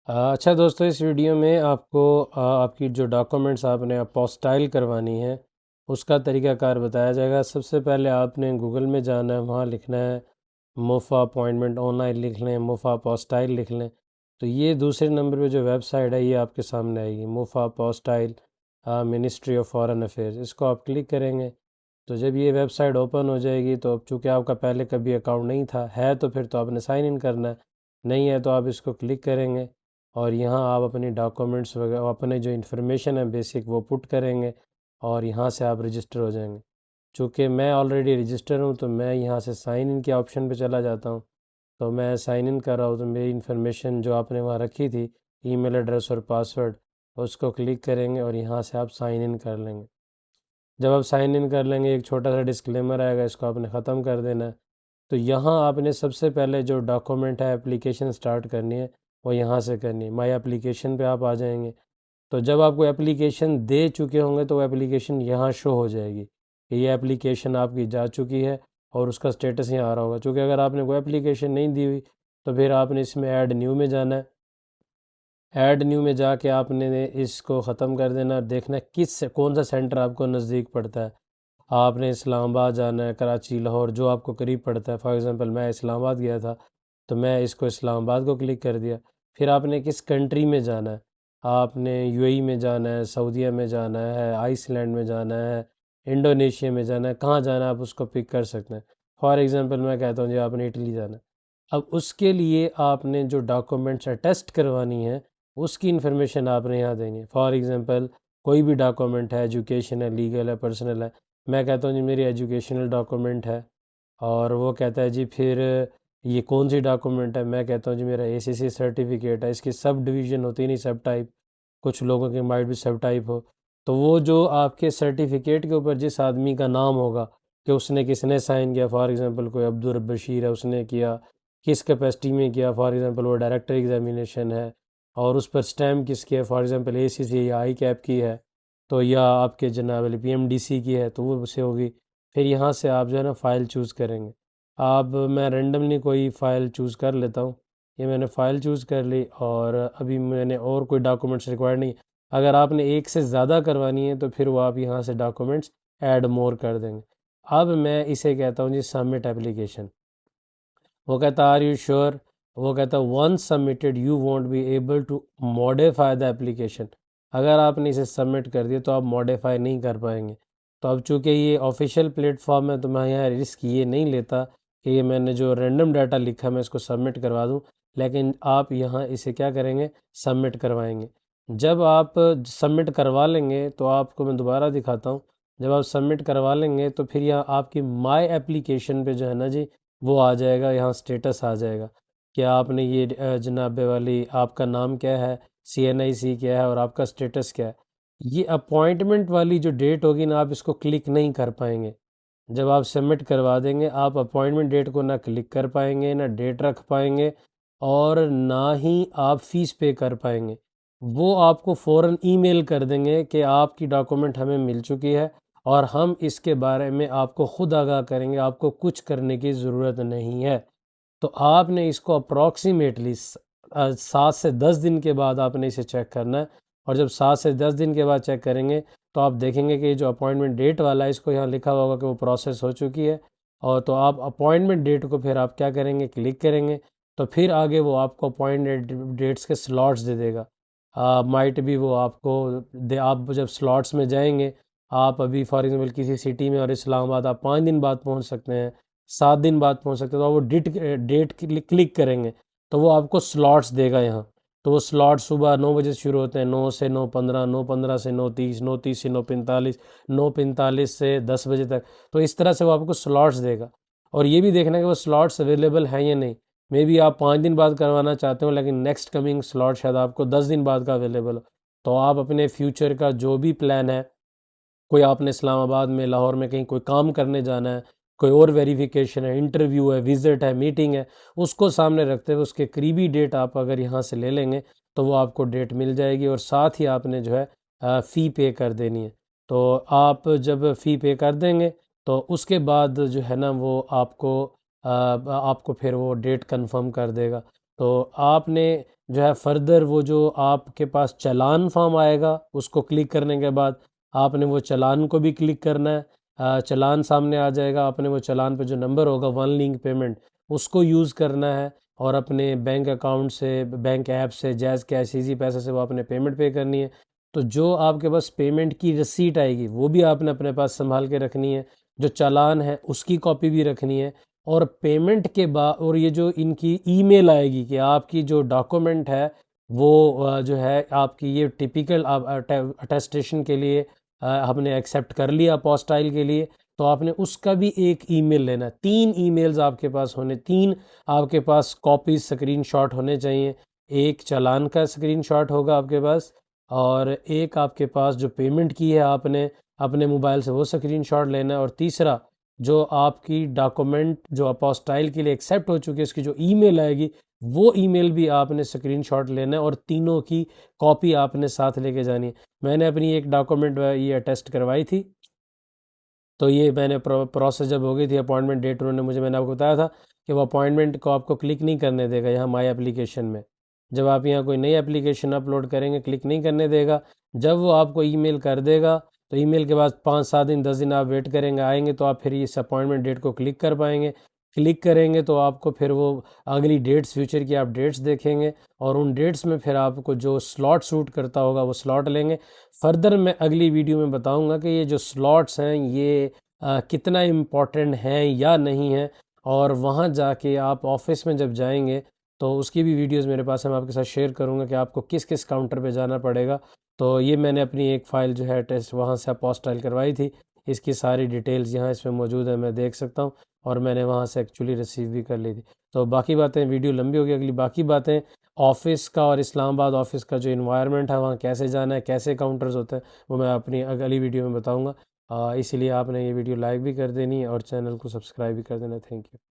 अच्छा दोस्तों, इस वीडियो में आपको आपकी जो डॉक्यूमेंट्स आपने अपोस्टाइल करवानी है उसका तरीक़ाकार बताया जाएगा। सबसे पहले आपने गूगल में जाना है, वहाँ लिखना है मुफ़ा अपॉइंटमेंट ऑनलाइन लिख लें, मुफ़ा अपोस्टाइल लिख लें। तो ये दूसरे नंबर पे जो वेबसाइट है ये आपके सामने आएगी, मुफ़ा apostille ministry of foreign affairs. इसको आप क्लिक करेंगे तो जब ये वेबसाइट ओपन हो जाएगी, तो चूँकि आपका पहले कभी अकाउंट नहीं था, है तो फिर तो आपने साइन इन करना है, नहीं है तो आप इसको क्लिक करेंगे और यहाँ आप अपनी डॉक्यूमेंट्स वगैरह अपने जो इन्फॉर्मेशन है बेसिक वो पुट करेंगे और यहाँ से आप रजिस्टर हो जाएंगे। चूँकि मैं ऑलरेडी रजिस्टर हूँ तो मैं यहाँ से साइन इन के ऑप्शन पे चला जाता हूँ। तो मैं साइन इन कर रहा हूँ, तो मेरी इन्फॉर्मेशन जो आपने वहाँ रखी थी, ईमेल एड्रेस और पासवर्ड, उसको क्लिक करेंगे और यहाँ से आप साइन इन कर लेंगे। जब आप साइन इन कर लेंगे एक छोटा सा डिस्क्लेमर आएगा, इसको आपने ख़त्म कर देना है। तो यहाँ आपने सबसे पहले जो डॉक्यूमेंट है एप्लीकेशन स्टार्ट करनी है वो यहाँ से करनी है। माई एप्लीकेशन पे आप आ जाएंगे। तो जब आपको एप्लीकेशन दे चुके होंगे तो वो एप्लीकेशन यहाँ शो हो जाएगी कि ये एप्लीकेशन आपकी जा चुकी है और उसका स्टेटस यहाँ आ रहा होगा। चूँकि अगर आपने कोई एप्लीकेशन नहीं दी हुई तो फिर आपने इसमें ऐड न्यू में जाना है। ऐड न्यू में जाके आपने इसको ख़त्म कर देना, देखना है कौन सा सेंटर आपको नज़दीक पड़ता है। आपने इस्लामाबाद जाना है, कराची, लाहौर, जो आपको करीब पड़ता है। फॉर एग्ज़ाम्पल मैं इस्लामाबाद गया था तो मैं इसको इस्लामाबाद को क्लिक कर दिया। फिर आपने किस कंट्री में जाना है, आपने यूएई में जाना है, सऊदीया में जाना है, आइसलैंड में जाना है, इंडोनेशिया में जाना है, कहाँ जाना है आप उसको पिक कर सकते हैं। फॉर एग्ज़ाम्पल मैं कहता हूँ जी आपने इटली जाना है। अब उसके लिए आपने जो डॉक्यूमेंट्स अटेस्ट करवानी है उसकी इन्फॉर्मेशन आपने यहाँ देनी है। फॉर एग्ज़ाम्पल कोई भी डॉक्यूमेंट है, एजुकेशन है, लीगल है, पर्सनल है। मैं कहता हूँ जी मेरी एजुकेशनल डॉक्यूमेंट है, और वो कहता है जी फिर ये कौन सी डॉक्यूमेंट है। मैं कहता हूँ जी मेरा एसीसी सर्टिफिकेट है। इसकी सब डिवीज़न होती नहीं, सब टाइप, कुछ लोगों के माइट भी सब टाइप हो। तो वो जो आपके सर्टिफिकेट के ऊपर जिस आदमी का नाम होगा कि उसने किसने साइन किया, फॉर एग्ज़ाम्पल कोई अब्दुल बशीर है, उसने किया, किस कैपेसिटी में किया, फॉर एग्ज़ाम्पल वो डायरेक्टर एग्जामिनेशन है और उस पर स्टैम्प किसकी है, फॉर एग्ज़ाम्पल एसीसी या आई कैप की है, तो या आपके जनाब पीएमडीसी की है तो वो उससे होगी। फिर यहाँ से आप जो है ना फ़ाइल चूज़ करेंगे। अब मैं रेंडमली कोई फ़ाइल चूज़ कर लेता हूँ। ये मैंने फ़ाइल चूज़ कर ली और अभी मैंने और कोई डॉक्यूमेंट्स रिक्वायर्ड नहीं। अगर आपने एक से ज़्यादा करवानी है तो फिर वो आप यहाँ से डॉक्यूमेंट्स ऐड मोर कर देंगे। अब मैं इसे कहता हूँ जी सबमिट एप्लीकेशन। वो कहता आर यू श्योर, वो कहता once submitted you won't be able to modify the application. अगर आपने इसे सबमिट कर दिया तो आप मॉडिफाई नहीं कर पाएंगे। तो अब चूंकि ये ऑफिशियल प्लेटफॉर्म है तो मैं यहाँ रिस्क ये नहीं लेता कि ये मैंने जो रैंडम डाटा लिखा मैं इसको सबमिट करवा दूँ। लेकिन आप यहाँ इसे क्या करेंगे, सबमिट करवाएंगे। जब आप सबमिट करवा लेंगे तो आपको मैं दोबारा दिखाता हूँ। जब आप सबमिट करवा लेंगे तो फिर यहाँ आपकी माई एप्लीकेशन पे जो है ना जी वो आ जाएगा, यहाँ स्टेटस आ जाएगा कि आपने ये जनाबे वाली आपका नाम क्या है, सीएनआईसी क्या है और आपका स्टेटस क्या है। ये अपॉइंटमेंट वाली जो डेट होगी ना आप इसको क्लिक नहीं कर पाएंगे। जब आप सबमिट करवा देंगे आप अपॉइंटमेंट डेट को ना क्लिक कर पाएंगे, ना डेट रख पाएंगे और ना ही आप फ़ीस पे कर पाएंगे। वो आपको फ़ौरन ईमेल कर देंगे कि आपकी डॉक्यूमेंट हमें मिल चुकी है और हम इसके बारे में आपको ख़ुद आगाह करेंगे, आपको कुछ करने की ज़रूरत नहीं है। तो आपने इसको अप्रॉक्सीमेटली 7 से 10 दिन के बाद आपने इसे चेक करना है। और जब 7 से 10 दिन के बाद चेक करेंगे तो आप देखेंगे कि जो अपॉइंटमेंट डेट वाला है इसको यहाँ लिखा होगा कि वो प्रोसेस हो चुकी है। और तो आप अपॉइंटमेंट डेट को फिर आप क्या करेंगे, क्लिक करेंगे। तो फिर आगे वो आपको अपॉइंटमेंट डेट्स के स्लॉट्स दे देगा। माइट भी वो आपको आप जब स्लॉट्स में जाएंगे, आप अभी फॉर एग्जांपल किसी सिटी में और इस्लामाबाद आप 5 दिन बाद पहुंच सकते हैं, 7 दिन बाद पहुंच सकते हैं। तो आप वो डेट क्लिक करेंगे तो वो आपको स्लॉट्स देगा यहाँ। तो वो स्लॉट सुबह 9 बजे शुरू होते हैं, 9 से 9:15, 9:15 से 9:30, 9:30 से 9:45, 9:45 से 10 बजे तक। तो इस तरह से वो आपको स्लॉट्स देगा। और ये भी देखना कि वो स्लॉट्स अवेलेबल हैं या नहीं। मे बी आप 5 दिन बाद करवाना चाहते हो लेकिन नेक्स्ट कमिंग स्लॉट शायद आपको 10 दिन बाद का अवेलेबल हो। तो आप अपने फ्यूचर का जो भी प्लान है, कोई आपने इस्लामाबाद में, लाहौर में कहीं कोई काम करने जाना है, कोई और वेरिफिकेशन है, इंटरव्यू है, विज़िट है, मीटिंग है, उसको सामने रखते हुए उसके करीबी डेट आप अगर यहाँ से ले लेंगे तो वो आपको डेट मिल जाएगी और साथ ही आपने जो है फ़ी पे कर देनी है। तो आप जब फ़ी पे कर देंगे तो उसके बाद जो है ना वो आपको फिर वो डेट कंफर्म कर देगा। तो आपने जो है फर्दर वो जो आपके पास चालान फॉर्म आएगा उसको क्लिक करने के बाद आपने वो चालान को भी क्लिक करना है। चालान सामने आ जाएगा, आपने वो चालान पे जो नंबर होगा वन लिंक पेमेंट उसको यूज़ करना है और अपने बैंक अकाउंट से, बैंक ऐप से, जैज़ कैश, इजी पैसे से वो आपने पेमेंट पे करनी है। तो जो आपके पास पेमेंट की रसीट आएगी वो भी आपने अपने पास संभाल के रखनी है, जो चालान है उसकी कॉपी भी रखनी है। और पेमेंट के बाद और ये जो इनकी ईमेल आएगी कि आपकी जो डॉक्यूमेंट है वो जो है आपकी ये टिपिकल आप अटेस्टेशन के लिए हमने एक्सेप्ट कर लिया अपोस्टाइल के लिए, तो आपने उसका भी एक ईमेल लेना है। 3 ईमेल्स आपके पास होने, 3 आपके पास कॉपीज स्क्रीनशॉट होने चाहिए। एक चालान का स्क्रीनशॉट होगा आपके पास और एक आपके पास जो पेमेंट की है आपने अपने मोबाइल से वो स्क्रीनशॉट लेना है, और तीसरा जो आपकी डॉक्यूमेंट जो अपोस्टाइल के लिए एक्सेप्ट हो चुकी है उसकी जो ईमेल आएगी वो ईमेल भी आपने स्क्रीनशॉट लेना है और तीनों की कॉपी आपने साथ लेके जानी है। मैंने अपनी एक डॉक्यूमेंट ये अटेस्ट करवाई थी, तो ये मैंने प्रोसेस जब हो गई थी अपॉइंटमेंट डेट, उन्होंने मुझे, मैंने आपको बताया था कि वो अपॉइंटमेंट को आपको क्लिक नहीं करने देगा यहाँ माई एप्लीकेशन में। जब आप यहाँ कोई नई एप्लीकेशन अपलोड करेंगे क्लिक नहीं करने देगा। जब वो आपको ईमेल कर देगा तो ईमेल के बाद 5-7 दिन 10 दिन आप वेट करेंगे, आएंगे तो आप फिर इस अपॉइंटमेंट डेट को क्लिक कर पाएंगे। क्लिक करेंगे तो आपको फिर वो अगली डेट्स, फ्यूचर की आप डेट्स देखेंगे और उन डेट्स में फिर आपको जो स्लॉट सूट करता होगा वो स्लॉट लेंगे। फर्दर मैं अगली वीडियो में बताऊंगा कि ये जो स्लॉट्स हैं ये कितना इम्पोर्टेंट हैं या नहीं है, और वहाँ जाके आप ऑफिस में जब जाएंगे तो उसकी भी वीडियोस मेरे पास है, मैं आपके साथ शेयर करूँगा कि आपको किस किस काउंटर पे जाना पड़ेगा। तो ये मैंने अपनी एक फ़ाइल जो है टेस्ट वहाँ से अपोस्टाइल करवाई थी, इसकी सारी डिटेल्स यहाँ इसमें मौजूद है, मैं देख सकता हूँ, और मैंने वहाँ से एक्चुअली रिसीव भी कर ली थी। तो बाकी बातें, वीडियो लंबी होगी, अगली बाकी बातें ऑफ़िस का और इस्लामाबाद ऑफ़िस का जो इन्वायरमेंट है वहाँ कैसे जाना है, कैसे काउंटर्स होते हैं, वो मैं अपनी अगली वीडियो में बताऊँगा। इसीलिए आपने ये वीडियो लाइक भी कर देनी है और चैनल को सब्सक्राइब भी कर देना है। Thank you.